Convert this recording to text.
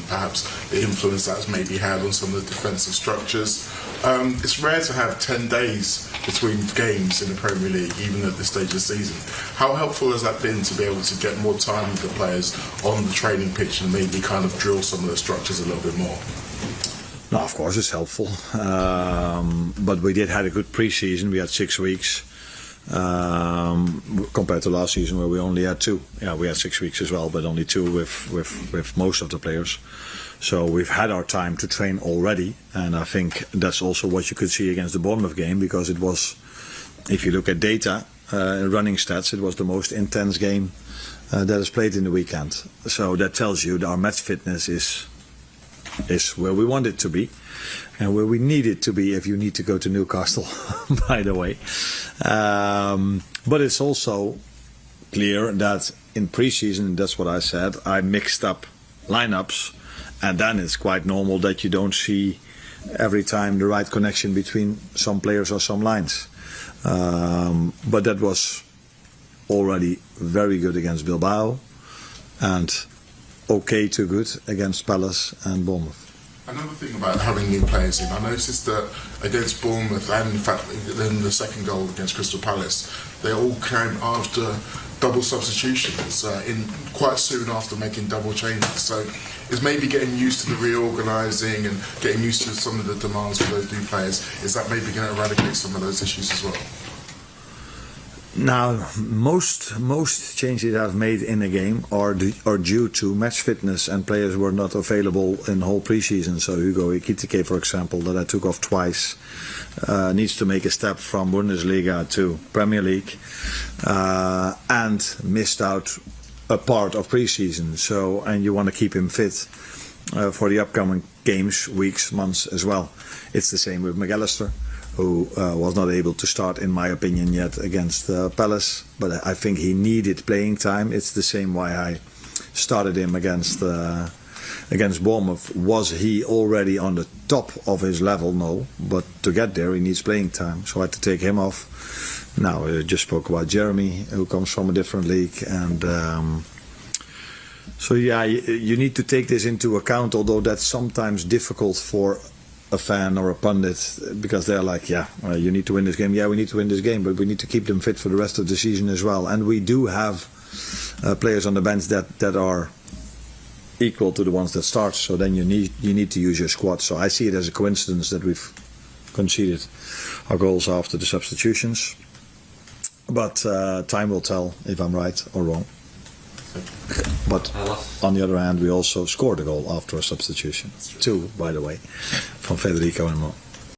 perhaps the influence that's maybe had on some of the defensive structures. It's rare to have 10 days between games in the Premier League, even at this stage of the season. How helpful has that been to be able to get more time with the players on the training pitch and maybe kind of drill some of the structures a little bit more? No, of course it's helpful, but we did have a good pre-season. We had 6 weeks compared to last season where we only had 2. Yeah, we had 6 weeks as well, but only 2 with most of the players. So we've had our time to train already, and I think that's also what you could see against the Bournemouth game, because it was, if you look at data, running stats, it was the most intense game that is played in the weekend. So that tells you that our match fitness is where we want it to be, and where we need it to be if you need to go to Newcastle, by the way. But it's also clear that in pre-season, that's what I said, I mixed up lineups, and then it's quite normal that you don't see every time the right connection between some players or some lines. But that was already very good against Bilbao, and okay to good against Palace and Bournemouth. Another thing about having new players in, I noticed that against Bournemouth and in fact in the second goal against Crystal Palace, they all came after double substitutions in quite soon after making double changes. So is maybe getting used to the reorganising and getting used to some of the demands for those new players, is that maybe going to eradicate some of those issues as well? Now, most changes I've made in a game are due to match fitness, and players were not available in the whole pre-season. So Hugo Ekitike, for example, that I took off twice, needs to make a step from Bundesliga to Premier League, and missed out a part of pre-season. So, and you want to keep him fit for the upcoming games, weeks, months as well. It's the same with McAllister, who was not able to start, in my opinion, yet against Palace. But I think he needed playing time. It's the same why I started him against Bournemouth. Was he already on the top of his level? No. But to get there, he needs playing time. So I had to take him off. Now, I just spoke about Jeremy, who comes from a different league. And so, yeah, you need to take this into account, although that's sometimes difficult for a fan or a pundit, because they're like, you need to win this game. Yeah, we need to win this game, but we need to keep them fit for the rest of the season as well. And we do have players on the bench that are equal to the ones that start. So then you need to use your squad. So I see it as a coincidence that we've conceded our goals after the substitutions. But time will tell if I'm right or wrong. But on the other hand, we also scored a goal after a substitution. 2, by the way, from Federico and Mo.